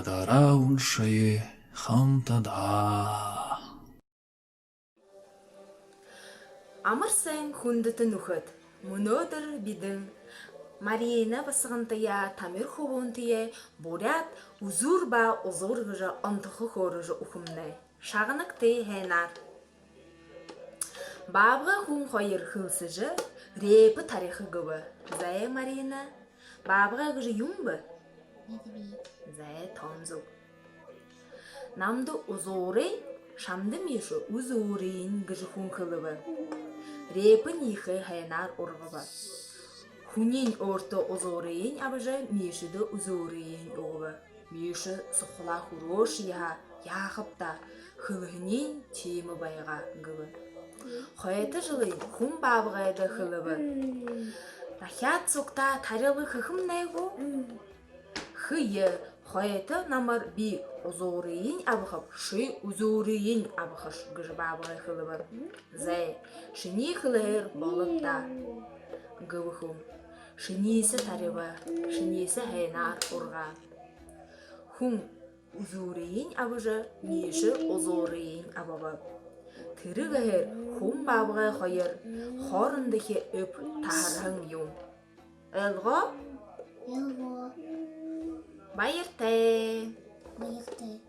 Ядара ши хантада. Амарсан хүндэт нөхөд мөнөөдөр бидэн Марина басгантая тамир хөвөнтие бурят үзүр ба узур гэж онтохо хөрөж ухымнэ. Шагнак тэ хэнаар. Бабга хүн хоёр хөлсөж рэп тарих гэв. Зай Марина. Бабга гэж юм бэ? Зай томзуг. Намд узурын шамд миш үзүрийн гэж хүн хэлв. Рэпэн ихэ хэнаар ургав. Хүнийн өөртөө узуурын абажа мишэд үзүүрийн өгв. Миш сухла хүрөөш яахапта хөлхний тим байга гэв. Хойд жилийн хүн баавгайд хэлв. Дахиад цугта тарил хөхмнэйгүү. Хый хойд намар би узуурын абхав ши үзүүрийн абхаш гэж баавгай хэлв. Зай шиний хэлэр боловта гэвхүм. Шинийсэ тарива, шинийсэ хэнаар урга. Хүн үзүүрийн абажа мишэ узуурийн абава. Тэрэгэр хүн баавгай хоёр хоорондох өв таархан юм. Элго? Elgo. Баяртай. Баяртай.